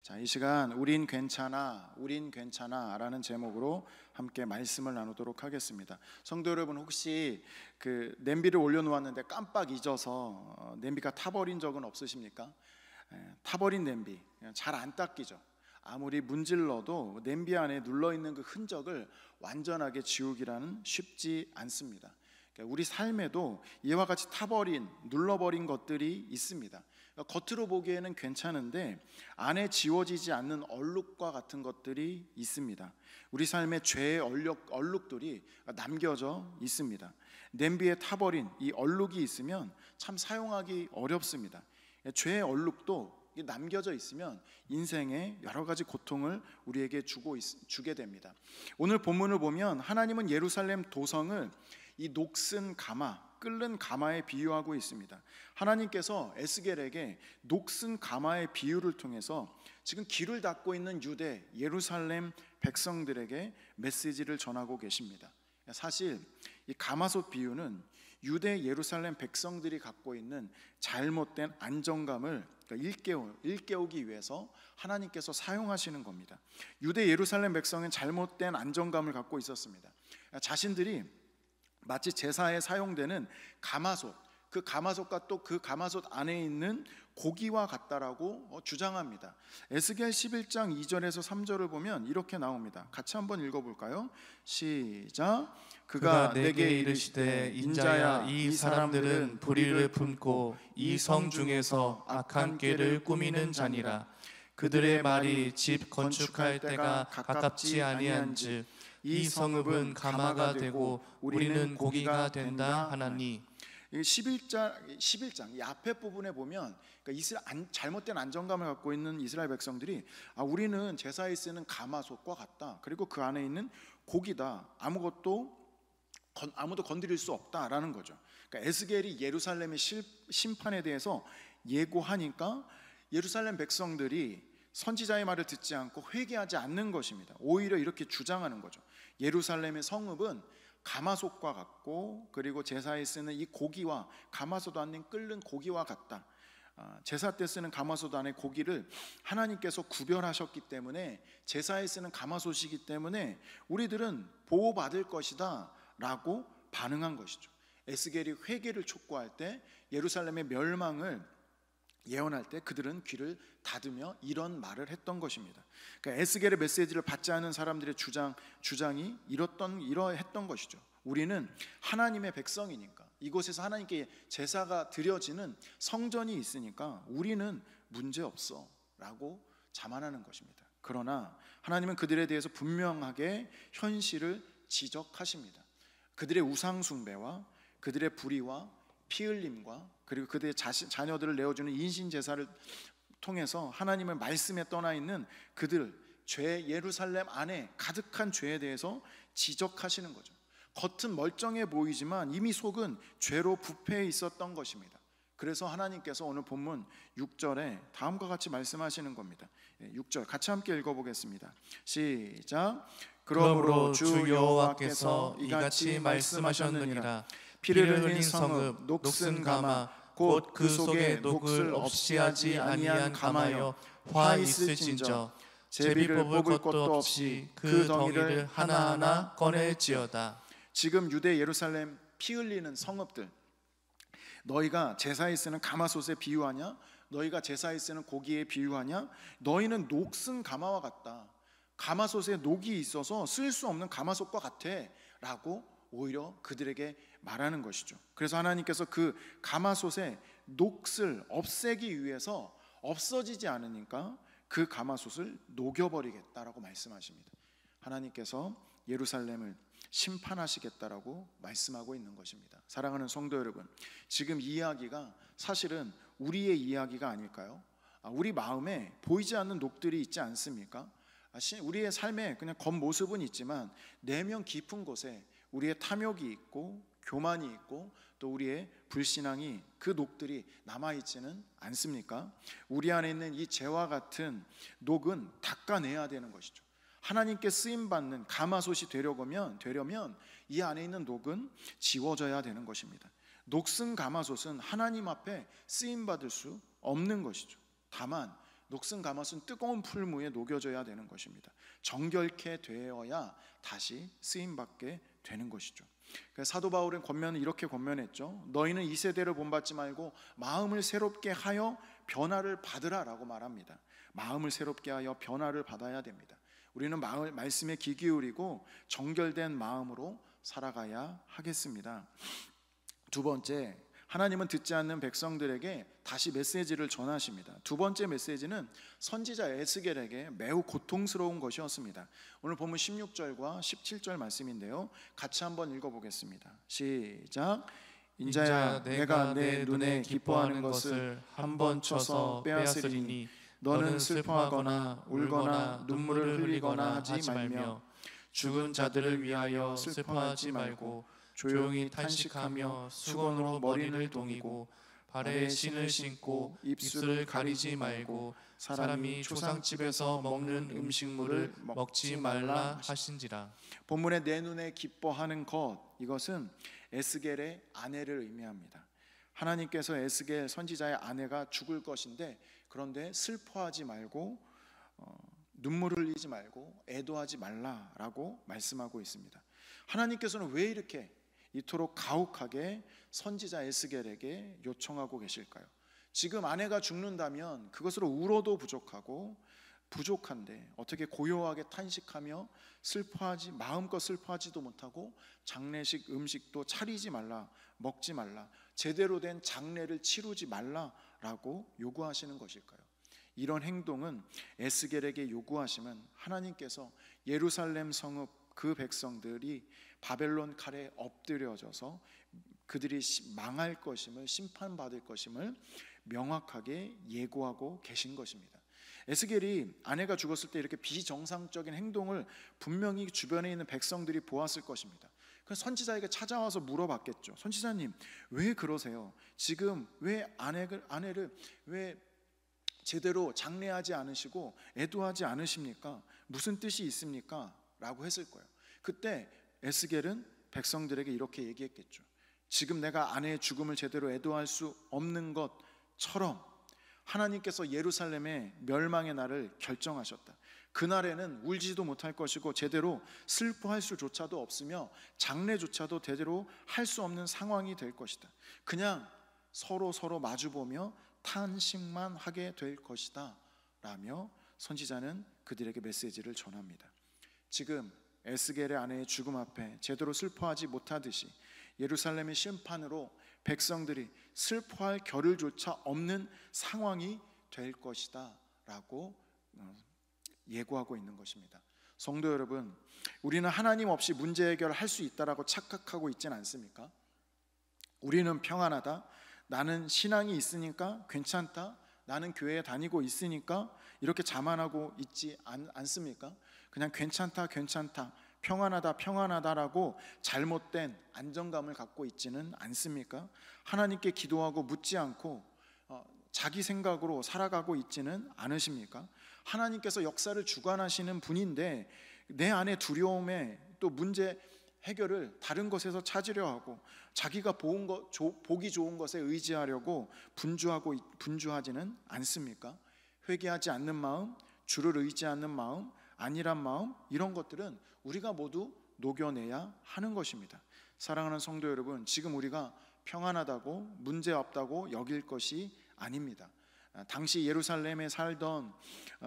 자, 이 시간 우린 괜찮아, 우린 괜찮아 라는 제목으로 함께 말씀을 나누도록 하겠습니다. 성도 여러분, 혹시 그 냄비를 올려놓았는데 깜빡 잊어서 냄비가 타버린 적은 없으십니까? 타버린 냄비 잘 안 닦이죠. 아무리 문질러도 냄비 안에 눌러있는 그 흔적을 완전하게 지우기라는 쉽지 않습니다. 우리 삶에도 이와 같이 타버린, 눌러버린 것들이 있습니다. 겉으로 보기에는 괜찮은데 안에 지워지지 않는 얼룩과 같은 것들이 있습니다. 우리 삶의 죄의 얼룩들이 남겨져 있습니다. 냄비에 타버린 이 얼룩이 있으면 참 사용하기 어렵습니다. 죄의 얼룩도 남겨져 있으면 인생에 여러 가지 고통을 우리에게 주게 됩니다. 오늘 본문을 보면 하나님은 예루살렘 도성을 이 녹슨 가마, 끓는 가마에 비유하고 있습니다. 하나님께서 에스겔에게 녹슨 가마의 비유를 통해서 지금 길을 닫고 있는 유대 예루살렘 백성들에게 메시지를 전하고 계십니다. 사실 이 가마솥 비유는 유대 예루살렘 백성들이 갖고 있는 잘못된 안정감을 일깨우기 위해서 하나님께서 사용하시는 겁니다. 유대 예루살렘 백성은 잘못된 안정감을 갖고 있었습니다. 자신들이 마치 제사에 사용되는 가마솥, 그 가마솥과 또 그 가마솥 안에 있는 고기와 같다라고 주장합니다. 에스겔 11장 2절에서 3절을 보면 이렇게 나옵니다. 같이 한번 읽어볼까요? 시작. 그가 내게 이르시되 인자야, 이 사람들은 불의를 품고 이 성 중에서 악한 꾀를 꾸미는 자니라. 그들의 말이 집 건축할 때가 가깝지 아니한즉 이 성읍은 가마가 되고 우리는 고기가 된다 하나니. 11장 이 앞에 부분에 보면 잘못된 안정감을 갖고 있는 이스라엘 백성들이 우리는 제사에 쓰는 가마솥과 같다, 그리고 그 안에 있는 고기다, 아무도 건드릴 수 없다라는 거죠. 그러니까 에스겔이 예루살렘의 심판에 대해서 예고하니까 예루살렘 백성들이 선지자의 말을 듣지 않고 회개하지 않는 것입니다. 오히려 이렇게 주장하는 거죠. 예루살렘의 성읍은 가마솥과 같고, 그리고 제사에 쓰는 이 고기와 가마솥 안에 끓는 고기와 같다. 제사 때 쓰는 가마솥 안에 고기를 하나님께서 구별하셨기 때문에 제사에 쓰는 가마솥이기 때문에 우리들은 보호받을 것이다 라고 반응한 것이죠. 에스겔이 회개를 촉구할 때, 예루살렘의 멸망을 예언할 때 그들은 귀를 닫으며 이런 말을 했던 것입니다. 그러니까 에스겔의 메시지를 받지 않은 사람들의 주장이 이러했던 것이죠. 우리는 하나님의 백성이니까, 이곳에서 하나님께 제사가 드려지는 성전이 있으니까 우리는 문제없어 라고 자만하는 것입니다. 그러나 하나님은 그들에 대해서 분명하게 현실을 지적하십니다. 그들의 우상 숭배와 그들의 불의와 피 흘림과 그리고 그들의 자녀들을 내어주는 인신 제사를 통해서 하나님의 말씀에 떠나 있는 그들 예루살렘 안에 가득한 죄에 대해서 지적하시는 거죠. 겉은 멀쩡해 보이지만 이미 속은 죄로 부패해 있었던 것입니다. 그래서 하나님께서 오늘 본문 6절에 다음과 같이 말씀하시는 겁니다. 6절 같이 함께 읽어보겠습니다. 시작. 그러므로 주 여호와께서 이같이 말씀하셨느니라. 피를 흘린 성읍 녹슨 가마 곧 그 속에 녹을 없이 하지 아니한 가마여 화 있을진저 제비를 뽑을 것도 없이 그 덩이를 하나하나 꺼낼지어다. 지금 유대 예루살렘 피 흘리는 성읍들, 너희가 제사에 쓰는 가마솥에 비유하냐? 너희가 제사에 쓰는 고기에 비유하냐? 너희는 녹슨 가마와 같다. 가마솥에 녹이 있어서 쓸 수 없는 가마솥과 같아 라고 오히려 그들에게 말하는 것이죠. 그래서 하나님께서 그 가마솥의 녹을 없애기 위해서 없어지지 않으니까 그 가마솥을 녹여버리겠다라고 말씀하십니다. 하나님께서 예루살렘을 심판하시겠다라고 말씀하고 있는 것입니다. 사랑하는 성도 여러분, 지금 이 이야기가 사실은 우리의 이야기가 아닐까요? 우리 마음에 보이지 않는 녹들이 있지 않습니까? 우리의 삶에 그냥 겉모습은 있지만 내면 깊은 곳에 우리의 탐욕이 있고 교만이 있고 또 우리의 불신앙이, 그 녹들이 남아있지는 않습니까? 우리 안에 있는 이 죄와 같은 녹은 닦아내야 되는 것이죠. 하나님께 쓰임받는 가마솥이 되려면 이 안에 있는 녹은 지워져야 되는 것입니다. 녹슨 가마솥은 하나님 앞에 쓰임받을 수 없는 것이죠. 다만 녹슨 가마솥은 뜨거운 풀무에 녹여져야 되는 것입니다. 정결케 되어야 다시 쓰임받게 되는 것이죠. 사도 바울의 권면은 이렇게 권면했죠. 너희는 이 세대를 본받지 말고 마음을 새롭게 하여 변화를 받으라라고 말합니다. 마음을 새롭게 하여 변화를 받아야 됩니다. 우리는 말씀에 귀 기울이고 정결된 마음으로 살아가야 하겠습니다. 두 번째, 하나님은 듣지 않는 백성들에게 다시 메시지를 전하십니다. 두 번째 메시지는 선지자 에스겔에게 매우 고통스러운 것이었습니다. 오늘 본문 16절과 17절 말씀인데요, 같이 한번 읽어보겠습니다. 시작. 인자야, 내가 내 눈에 기뻐하는 것을 한번 쳐서 빼앗으리니 너는 슬퍼하거나 울거나 눈물을 흘리거나 하지 말며 죽은 자들을 위하여 슬퍼하지 말고 조용히 탄식하며 수건으로 머리를 동이고 발에 신을 신고 입술을 가리지 말고 사람이 초상집에서 먹는 음식물을 먹지 말라 하신지라. 본문의 내 눈에 기뻐하는 것, 이것은 에스겔의 아내를 의미합니다. 하나님께서 에스겔 선지자의 아내가 죽을 것인데, 그런데 슬퍼하지 말고 눈물을 흘리지 말고 애도하지 말라라고 말씀하고 있습니다. 하나님께서는 왜 이렇게 이토록 가혹하게 선지자 에스겔에게 요청하고 계실까요? 지금 아내가 죽는다면 그것으로 울어도 부족한데 어떻게 고요하게 탄식하며 마음껏 슬퍼하지도 못하고 장례식 음식도 차리지 말라, 먹지 말라, 제대로 된 장례를 치르지 말라라고 요구하시는 것일까요? 이런 행동은 에스겔에게 요구하시면 하나님께서 예루살렘 성읍 그 백성들이 바벨론 칼에 엎드려져서 그들이 망할 것임을, 심판받을 것임을 명확하게 예고하고 계신 것입니다. 에스겔이 아내가 죽었을 때 이렇게 비정상적인 행동을 분명히 주변에 있는 백성들이 보았을 것입니다. 그래서 선지자에게 찾아와서 물어봤겠죠. 선지자님, 왜 그러세요? 지금 왜 아내를 왜 제대로 장례하지 않으시고 애도하지 않으십니까? 무슨 뜻이 있습니까? 라고 했을 거예요. 그때 에스겔은 백성들에게 이렇게 얘기했겠죠. 지금 내가 아내의 죽음을 제대로 애도할 수 없는 것처럼 하나님께서 예루살렘의 멸망의 날을 결정하셨다. 그날에는 울지도 못할 것이고 제대로 슬퍼할 수조차도 없으며 장례조차도 제대로 할 수 없는 상황이 될 것이다. 그냥 서로 마주보며 탄식만 하게 될 것이다 라며 선지자는 그들에게 메시지를 전합니다. 지금 에스겔의 아내의 죽음 앞에 제대로 슬퍼하지 못하듯이 예루살렘의 심판으로 백성들이 슬퍼할 겨를조차 없는 상황이 될 것이다 라고 예고하고 있는 것입니다. 성도 여러분, 우리는 하나님 없이 문제 해결할 수 있다라고 착각하고 있지는 않습니까? 우리는 평안하다, 나는 신앙이 있으니까 괜찮다, 나는 교회에 다니고 있으니까 이렇게 자만하고 있지 않습니까? 그냥 괜찮다, 평안하다라고 잘못된 안정감을 갖고 있지는 않습니까? 하나님께 기도하고 묻지 않고 자기 생각으로 살아가고 있지는 않으십니까? 하나님께서 역사를 주관하시는 분인데 내 안에 두려움에 또 문제 해결을 다른 것에서 찾으려 하고 자기가 보기 좋은 것에 의지하려고 분주하지는 않습니까? 회개하지 않는 마음, 주를 의지하는 마음, 안일한 마음, 이런 것들은 우리가 모두 녹여내야 하는 것입니다. 사랑하는 성도 여러분, 지금 우리가 평안하다고 문제 없다고 여길 것이 아닙니다. 당시 예루살렘에 살던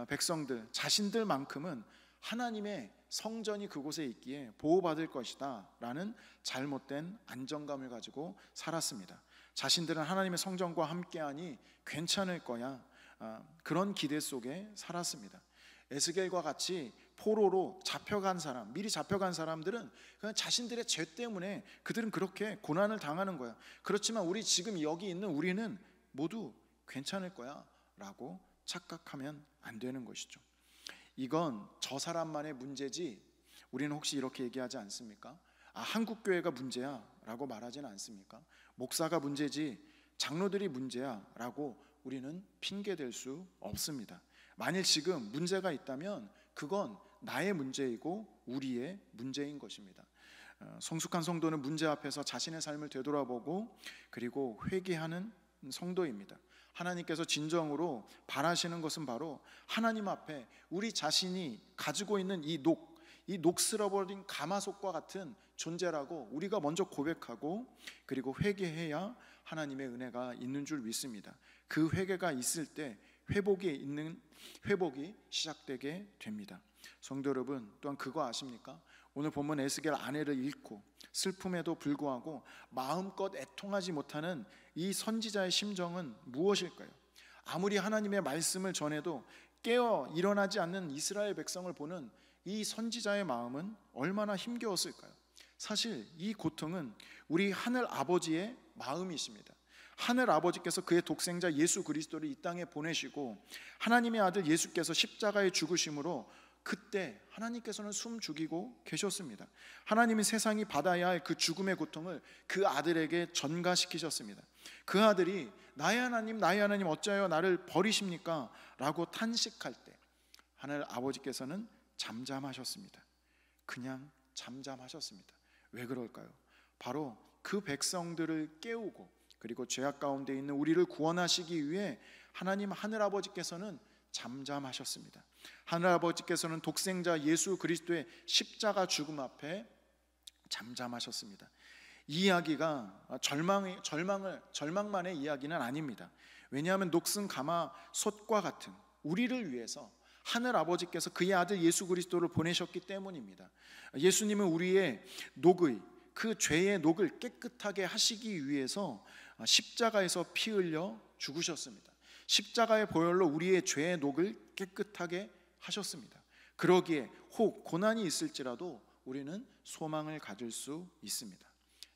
백성들 자신들만큼은 하나님의 성전이 그곳에 있기에 보호받을 것이다 라는 잘못된 안정감을 가지고 살았습니다. 자신들은 하나님의 성전과 함께하니 괜찮을 거야, 그런 기대 속에 살았습니다. 에스겔과 같이 포로로 미리 잡혀간 사람들은 그냥 자신들의 죄 때문에 그들은 그렇게 고난을 당하는 거야. 그렇지만 우리 지금 여기 있는 우리는 모두 괜찮을 거야 라고 착각하면 안 되는 것이죠. 이건 저 사람만의 문제지, 우리는 혹시 이렇게 얘기하지 않습니까? 한국교회가 문제야 라고 말하지는 않습니까? 목사가 문제지, 장로들이 문제야 라고 우리는 핑계댈 수 없습니다. 만일 지금 문제가 있다면 그건 나의 문제이고 우리의 문제인 것입니다. 성숙한 성도는 문제 앞에서 자신의 삶을 되돌아보고 그리고 회개하는 성도입니다. 하나님께서 진정으로 바라시는 것은 바로 하나님 앞에 우리 자신이 가지고 있는 이 녹슬어버린 가마솥과 같은 존재라고 우리가 먼저 고백하고, 그리고 회개해야 하나님의 은혜가 있는 줄 믿습니다. 그 회개가 있을 때 회복이 시작되게 됩니다. 성도 여러분, 또한 그거 아십니까? 오늘 본문 에스겔 아내를 잃고 슬픔에도 불구하고 마음껏 애통하지 못하는 이 선지자의 심정은 무엇일까요? 아무리 하나님의 말씀을 전해도 깨어 일어나지 않는 이스라엘 백성을 보는 이 선지자의 마음은 얼마나 힘겨웠을까요? 사실 이 고통은 우리 하늘 아버지의 마음이십니다. 하늘 아버지께서 그의 독생자 예수 그리스도를 이 땅에 보내시고 하나님의 아들 예수께서 십자가에 죽으심으로 그때 하나님께서는 숨 죽이고 계셨습니다. 하나님이 세상이 받아야 할 그 죽음의 고통을 그 아들에게 전가시키셨습니다. 그 아들이 나의 하나님 어찌하여 나를 버리십니까? 라고 탄식할 때 하늘 아버지께서는 잠잠하셨습니다. 그냥 잠잠하셨습니다. 왜 그럴까요? 바로 그 백성들을 깨우고 그리고 죄악 가운데 있는 우리를 구원하시기 위해 하늘 아버지께서는 잠잠하셨습니다. 하늘 아버지께서는 독생자 예수 그리스도의 십자가 죽음 앞에 잠잠하셨습니다. 이 이야기가 절망만의 이야기는 아닙니다. 왜냐하면 녹슨 가마솥과 같은 우리를 위해서 하늘 아버지께서 그의 아들 예수 그리스도를 보내셨기 때문입니다. 예수님은 우리의 그 죄의 녹을 깨끗하게 하시기 위해서 십자가에서 피 흘려 죽으셨습니다. 십자가의 보혈로 우리의 죄의 녹을 깨끗하게 하셨습니다. 그러기에 혹 고난이 있을지라도 우리는 소망을 가질 수 있습니다.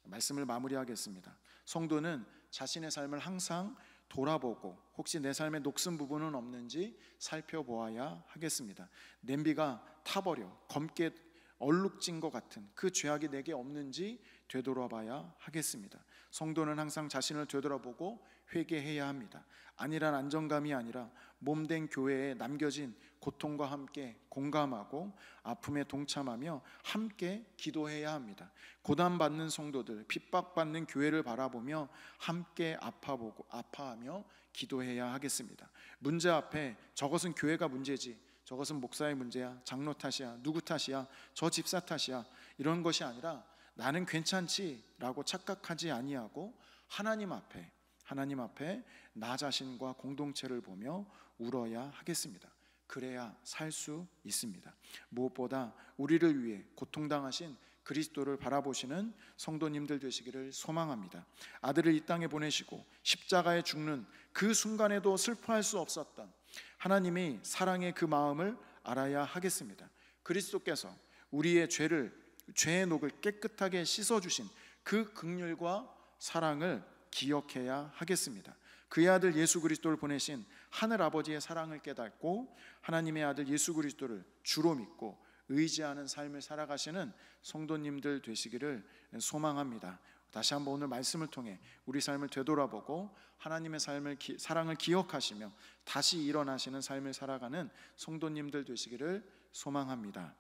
말씀을 마무리하겠습니다. 성도는 자신의 삶을 항상 돌아보고 혹시 내 삶에 녹슨 부분은 없는지 살펴보아야 하겠습니다. 냄비가 타버려 검게 얼룩진 것 같은 그 죄악이 내게 없는지 되돌아봐야 하겠습니다. 성도는 항상 자신을 되돌아보고 회개해야 합니다. 안일한 안정감이 아니라 몸된 교회에 남겨진 고통과 함께 공감하고 아픔에 동참하며 함께 기도해야 합니다. 고난받는 성도들, 핍박받는 교회를 바라보며 함께 아파하며 기도해야 하겠습니다. 문제 앞에 저것은 교회가 문제지, 저것은 목사의 문제야, 장로 탓이야, 누구 탓이야, 저 집사 탓이야, 이런 것이 아니라 나는 괜찮지 라고 착각하지 아니하고 하나님 앞에 나 자신과 공동체를 보며 울어야 하겠습니다. 그래야 살 수 있습니다. 무엇보다 우리를 위해 고통당하신 그리스도를 바라보시는 성도님들 되시기를 소망합니다. 아들을 이 땅에 보내시고 십자가에 죽는 그 순간에도 슬퍼할 수 없었던 하나님의 사랑의 그 마음을 알아야 하겠습니다. 그리스도께서 우리의 죄의 녹을 깨끗하게 씻어주신 그 긍휼과 사랑을 기억해야 하겠습니다. 그의 아들 예수 그리스도를 보내신 하늘 아버지의 사랑을 깨닫고 하나님의 아들 예수 그리스도를 주로 믿고 의지하는 삶을 살아가시는 성도님들 되시기를 소망합니다. 다시 한번 오늘 말씀을 통해 우리 삶을 되돌아보고 하나님의 사랑을 기억하시며 다시 일어나시는 삶을 살아가는 성도님들 되시기를 소망합니다.